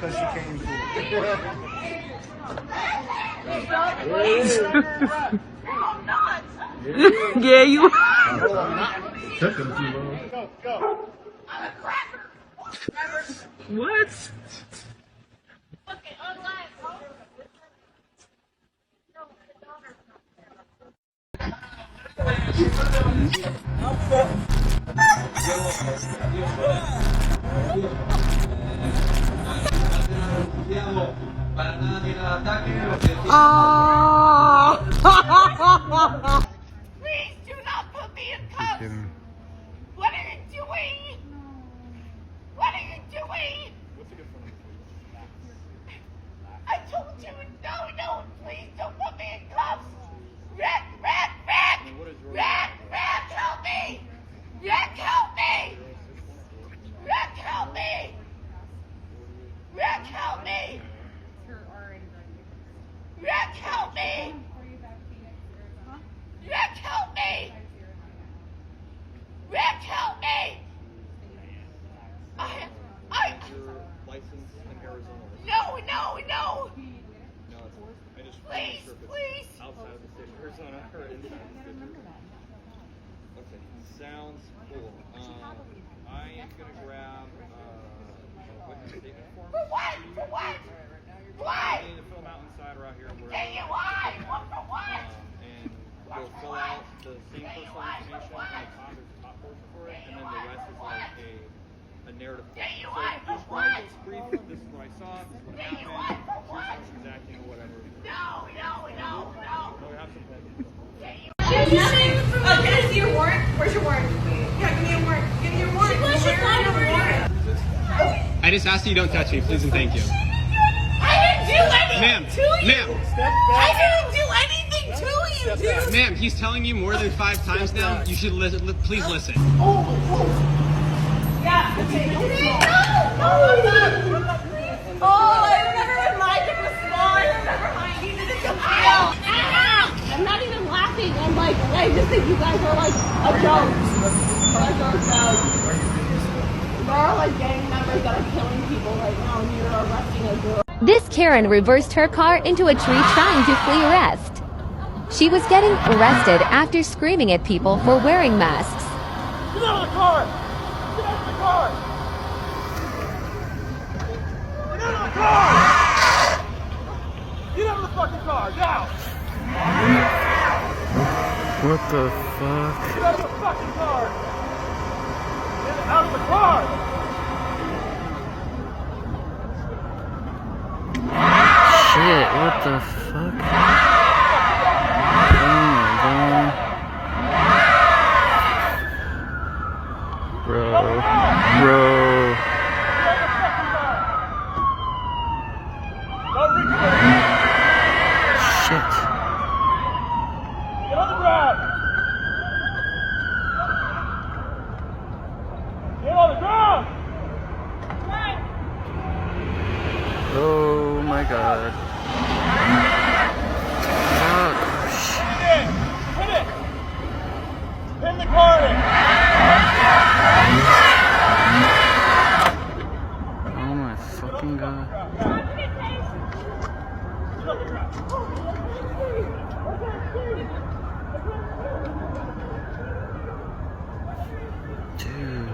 because she came through. I'm not. Yeah, you. Took him too long. Go, go. I'm a cracker. What? Okay, online. Please do not put me in cuffs. What are you doing? What are you doing? I told you, no, please don't put me in cuffs. Rick, help me. Rick, help me. Rick, help me. Rick, help me. Rick, help me. Rick, help me. Rick, help me. License in Arizona. No. No, I just Please. outside of the state of Arizona or inside the state of Arizona. Okay, sounds cool. I am gonna grab witness statement form. For what? What? I need to fill them out inside right here. DUI. What for what? And we'll fill out the same personal information on the top. There's a top portion for it, and then the rest is like a narrative. DUI So for what? brief. This is what I saw. This is what happened. Here's who's acting or whatever. No. No, we have some things. Nothing. Can I see your warrant? Where's your warrant? Yeah, give me your warrant. Give me your warrant. Where's your warrant? I just asked you don't touch me, please and thank you. I didn't do anything to you. Ma'am, I didn't do anything to you, dude. ma'am, he's telling you more than 5 times now. You should please listen. Yeah. Okay. No, I'm not. Oh, I remember when my kid was small. I remember how I needed to go out. I'm not even laughing. I'm like, I just think you guys are like a joke. There are like gang members that are killing people right now, and you're arresting a girl. This Karen reversed her car into a tree trying to flee arrest. She was getting arrested after screaming at people for wearing masks. Get out of the car! Get out of the car! Get out of the car! Get out of the fucking car, now! What the fuck? Get out of the fucking car! Get out of the car! Shit, what the fuck? Oh my god. Bro. Shit. Get on the ground! Get on the ground! Oh my god. Hit it! Pin the car in! Oh my fucking god. Dude.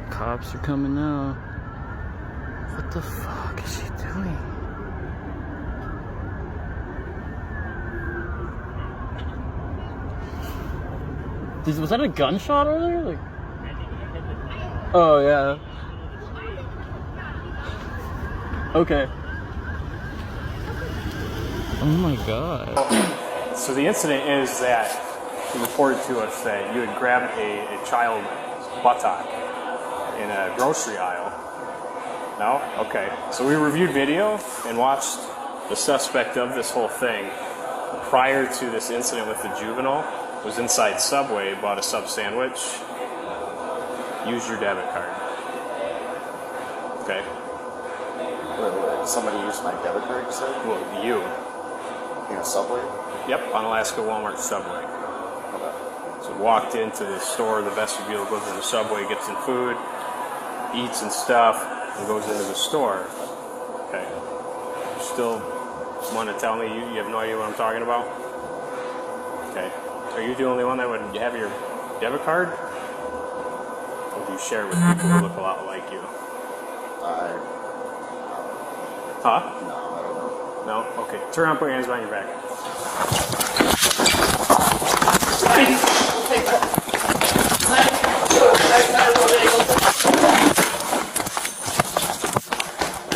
Cops are coming now. What the fuck is she doing? Was that a gunshot earlier? Like, oh yeah. Okay. Oh my god. So the incident is that he reported to us that you had grabbed a child buttock in a grocery aisle. No? Okay. So we reviewed video and watched the suspect of this whole thing prior to this incident with the juvenile. Was inside Subway, bought a sub sandwich. Use your debit card. Okay. Wait, somebody used my debit card, you said? Well, you. In a Subway? Yep, on Alaska Walmart Subway. Okay. So walked into the store, the vestibule, goes in the subway, gets some food, eats and stuff, and goes into the store. Okay. You still want to tell me you have no idea what I'm talking about? Okay. Are you the only one that would have your debit card? Or do you share it with people who look a lot like you? Huh? No, I don't know. No? Okay. Turn around, put your hands behind your back.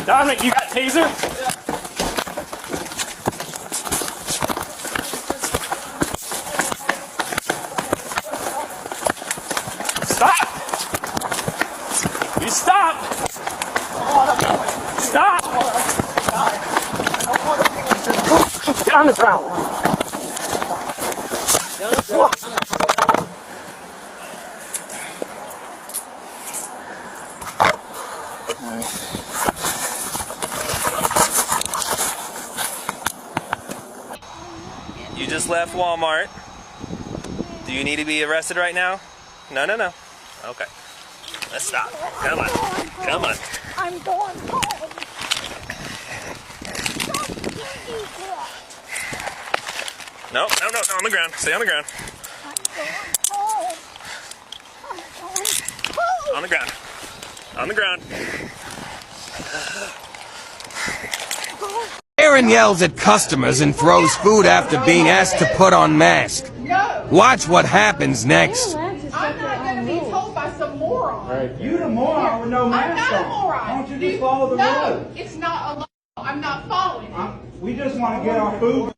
Dominic, you got taser? Stop! You stop! Stop! Get on the ground! You just left Walmart. Do you need to be arrested right now? No, no, no. Okay. Let's stop. Come on. Come on. I'm going home. No, no, no, no, on the ground. Stay on the ground. I'm going home. I'm going home. On the ground. On the ground. Karen yells at customers and throws food after being asked to put on mask. No. Watch what happens next. I'm not going to be told by some moron. You the moron with no mask I'm not a on. moron. Why don't you just follow the No, rules? it's not a law. I'm not following it. We just want to get our food.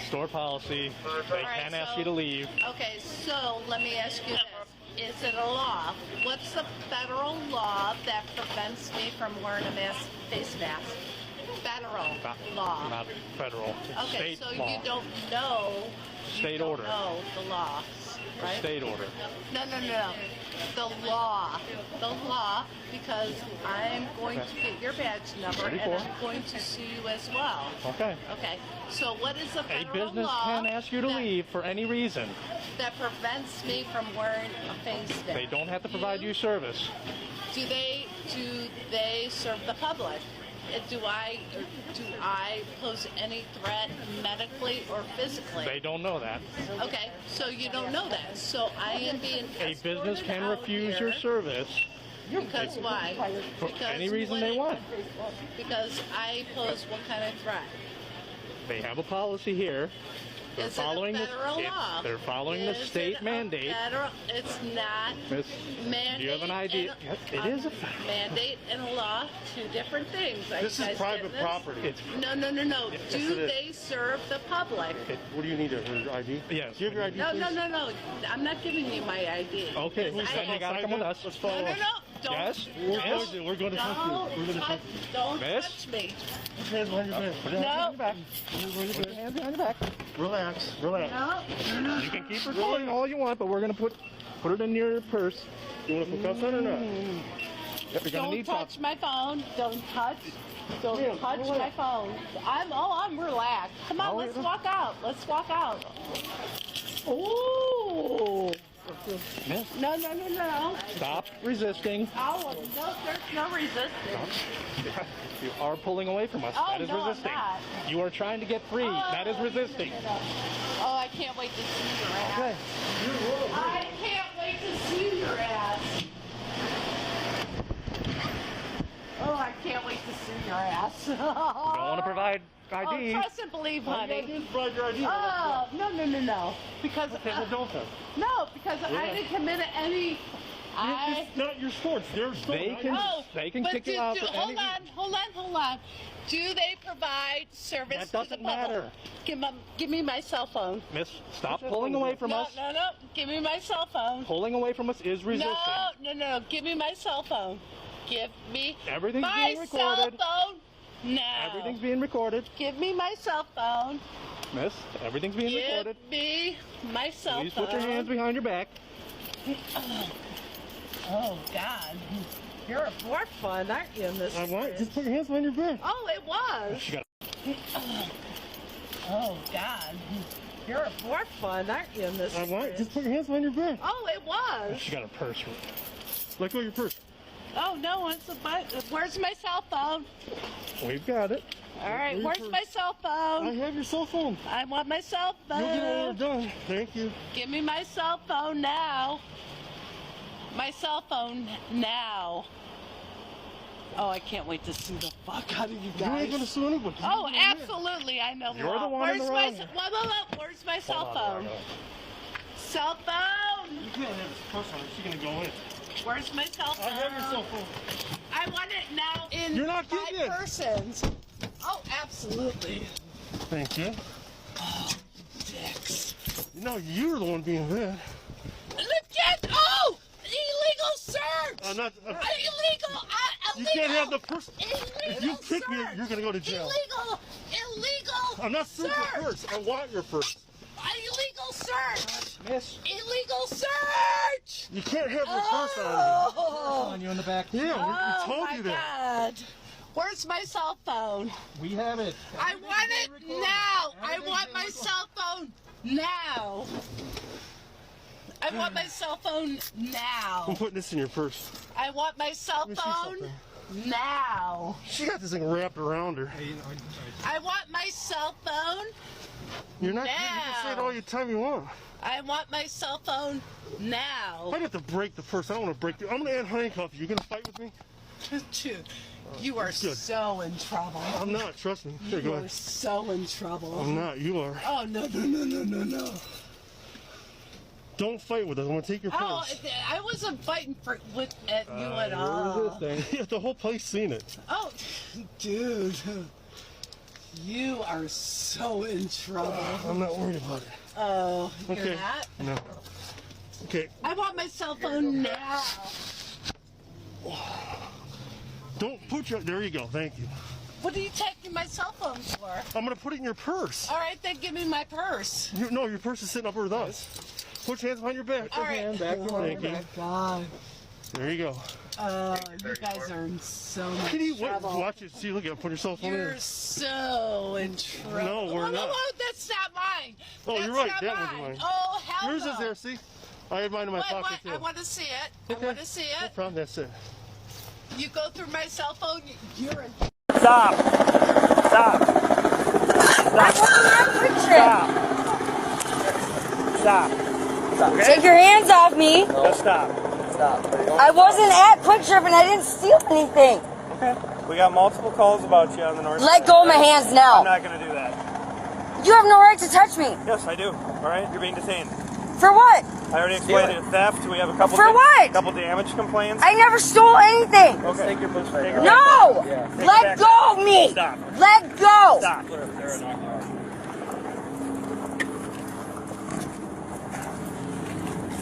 Store policy, they can ask you to leave. Okay, so let me ask you this. Is it a law? What's the federal law that prevents me from wearing a face mask? Federal law. Not federal. It's Okay, state so law. you don't know. State order. No, the law, right? State order. No, no, no. The law. The law, because I'm going to get your badge number and 34. I'm going to sue you as well. Okay. Okay. So what is the A federal business law can ask you to leave for any reason. that prevents me from wearing a face mask? They don't have to provide you service. Do they serve the public? Do I pose any threat medically or physically? They don't know that. Okay, so you don't know that. So I am being A business escorted can out refuse here your service because why? for Because any reason what- they want. Because I pose what kind of threat? They have a policy here. They're Is it a following federal law? They're following the Is state it a mandate. federal- It's not. Miss, Mandate do you have an idea? and Yes, it is a federal. mandate and a law, two different things. Are you This is guys private getting this? property. It's, No, no, no, no. Yes, Do it is. they serve the public? what do you need? Her ID? Yes. Do you have your ID, No, please? no, no, no. I'm not giving you my ID. Okay, Because then you gotta come with us. Let's follow. No, no, no. Don't. Yes? Don't, Yes? We're going to touch you. We're going to Don't touch touch, don't Miss? touch me. Put your hands behind your back. Put your hands behind your back. Put your hands behind your back. Relax. Relax. No, no. You can keep recording all you want, but we're gonna put it in your purse. You want to put cuffs on or not? Yep, you're gonna Don't need touch cuffs. my phone. Don't touch my phone. I'm relaxed. Come on, let's walk out. Let's walk out. Ooh. Miss, No, no, no, no. stop resisting. Oh, no, there's no resistance. You are pulling away from us. Oh, That is no, I'm resisting. not. You are trying to get free. That is resisting. Oh, I can't wait to see your ass. Okay. I can't wait to see your ass. Oh, I can't wait to see your ass. You don't want to provide ID. Oh, trust and believe, honey. Provide your ID. Oh, no, no, no, no. Because Okay, well, don't then. no, because I didn't commit any. It's not your store. It's their store. They can but kick you out for hold any on. Do they provide service That to the doesn't public? matter. Give me my cell phone. Miss, stop pulling away from No, us. no, no. Give me my cell phone. Pulling away from us is resisting. No, no, no. Give me my cell phone. Give me Everything's my being cell recorded. phone. No. Everything's being recorded. Give me my cell phone. Miss, everything's being recorded. Give me my cell Please phone. put your hands behind your back. Oh, God. You're more fun, aren't you, Mr. I want. Just put your hands behind your back. Oh, it was. She got. Oh, God. You're more fun, aren't you, Mr. I want. Just put your hands behind your back. Oh, it was. She got a purse. Let go of your purse. Oh, no, where's my cell phone? We've got it. All right, where's my cell phone? I have your cell phone. I want my cell phone. You'll get it when we're done. Thank you. Give me my cell phone now. My cell phone now. Oh, I can't wait to sue the fuck out of you guys. You ain't gonna sue anybody. Oh, absolutely, I know. You're the one in the wrong. Where's my cell phone? Cell phone! You can't have this purse on her. She's gonna go in. Where's my cell phone? I have your cell phone. I want it now in You're not getting it. persons. Oh, absolutely. Thank you. Oh, dicks. You know, you're the one being bad. Oh! Illegal search! Not, illegal! You can't have the purse. Illegal If you kick me, you're gonna go to jail. Illegal! I'm not suing your purse. I want your purse. Illegal search! Miss. Illegal search! You can't have your purse on you. On you in the back. Yeah, we told you that. God. Where's my cell phone? We have it. I want it now! I want my cell phone now! I want my cell phone now! I'm putting this in your purse. I want my cell Let me see phone something. now! She got this thing wrapped around her. I want my cell phone You're not. now. You can say it all your time you want. I want my cell phone now! I'd have to break the purse. I don't want to break you. I'm gonna handcuff you. You gonna fight with me? Dude, you are Good. so in trouble. I'm not. Trust me. Here, go You are ahead. so in trouble. I'm not. You are. Oh, no. Don't fight with us. I'm gonna take your purse. Oh, I wasn't fighting at you at all. Yeah, the whole place seen it. Oh, dude. You are so in trouble. I'm not worried about it. Oh, you're Okay. not? No. Okay. I want my cell phone now. Don't put your. There you go. Thank you. What are you taking my cell phone for? I'm gonna put it in your purse. All right, then give me my purse. No, your purse is sitting up with us. Put your hands behind your back. All right. Thank you. God. There you go. You guys are in so much Can you trouble. watch it? See, look at it. Put your cell phone in. You're so in trouble. No, we're not. No, that's not mine. Oh, That's you're right. not That mine. one's mine. Oh, hell Yours no. is there. See, I had mine in my pocket too. I want to see it. Okay. I want to see No it. problem. That's it. You go through my cell phone, you're in. Stop. Stop. Stop. Stop. Stop. Okay? Take your hands off me. No, stop. Stop. I wasn't at Quick Trip and I didn't steal anything. Okay. We got multiple calls about you on the north side. Let go of my hands now. I'm not going to do that. You have no right to touch me. Yes, I do. All right? You're being detained. For what? I already explained it. Theft. We have a couple. For what? A couple damage complaints. I never stole anything. Okay. Take your push. No! Let go of me! Stop. Let go! Stop.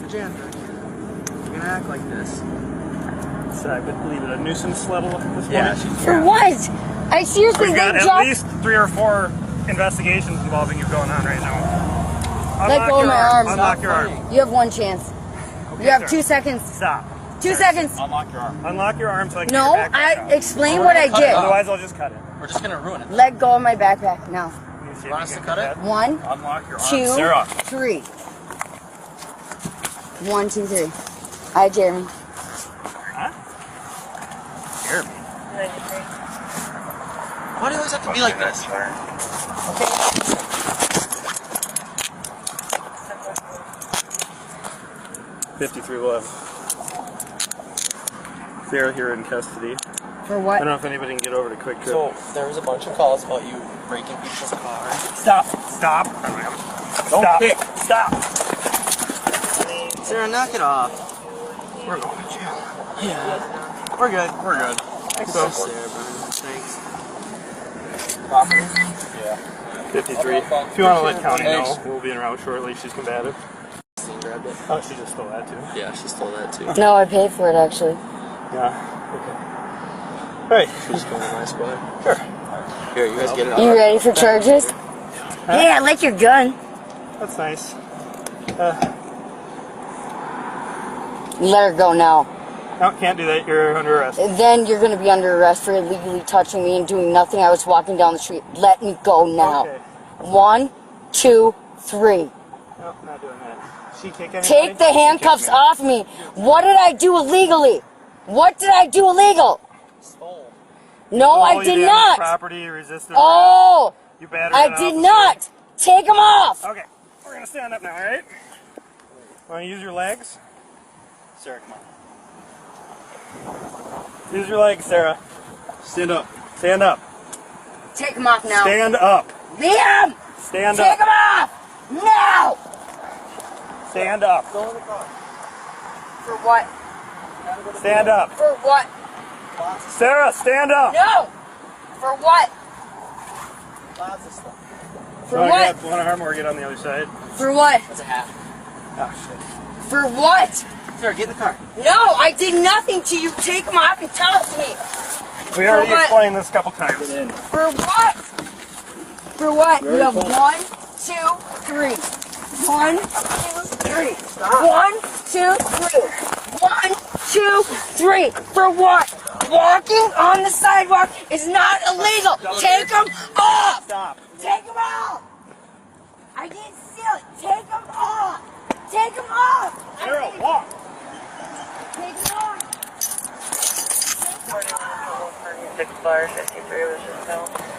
Jan, you're gonna act like this. So I would believe it a nuisance level this morning. For what? I seriously We've got think at least 3 or 4 investigations involving you going on right now. Let go of my arms. Unlock your arm. You have 1 chance. Okay, You have sir. 2 seconds. Stop. 2 seconds. Unlock your arm. Unlock your arm so I can No, get your backpack out. explain what I did. Otherwise, I'll just cut it. We're just gonna ruin it. Let go of my backpack now. You want us to cut it? 1, Unlock your arm. 2, Sarah. 3. 1, 2, 3. Hi, Jeremy. Huh? Jeremy. Why do you always have to be like this? Okay. 5311. Sarah here in custody. For I what? don't know if anybody can get over to Quick Trip. So there was a bunch of calls about you breaking people's cars. Stop! Stop! Don't Stop. kick! Stop! Sarah, knock it off. We're going to jail. Yeah. We're good. We're good. Thanks, Sarah, Brian. Thanks. Property? Yeah. 53. If you want to let County know, we'll be en route shortly. She's combative. Grabbed it. Oh, she just stole that too. Yeah, she stole that too. No, I paid for it actually. Yeah. Okay. Alright. She's going to my squad. Sure. Here, you guys get it. You ready for charges? Hey, I like your gun. That's nice. Let her go now. No, can't do that. You're under arrest. Then you're going to be under arrest for illegally touching me and doing nothing. I was walking down the street. Let me go now. Okay. 1, 2, 3. No, not doing that. She kick anybody? Take the handcuffs off me. What did I do illegally? What did I do illegal? Stole. No, I did not. Property, you resisted. Oh, you battered I did not. Take them off. Okay, we're gonna stand up now, all right? Want to use your legs? Sarah, come on. Use your legs, Sarah. Stand up. Stand up. Take them off now. Stand up. Liam! Stand Take up. them off! Now! Stand up. Go in the car. For what? Stand up. For what? Sarah, stand up. No! For what? For what? One arm or get on the other side. For what? That's a half. Oh, shit. For what? Sarah, get in the car. No, I did nothing to you. Take them off and tell it to me. We already explained this a couple times. For what? For what? You have 1, 2, 3. 1, 2, 3. 1, 2, 3. 1, 2, 3. For what? Walking on the sidewalk is not illegal. Take them off. Stop. Take them off. I didn't steal it. Take them off. Take them off. Sarah, walk. Take them off. 54, 53 was just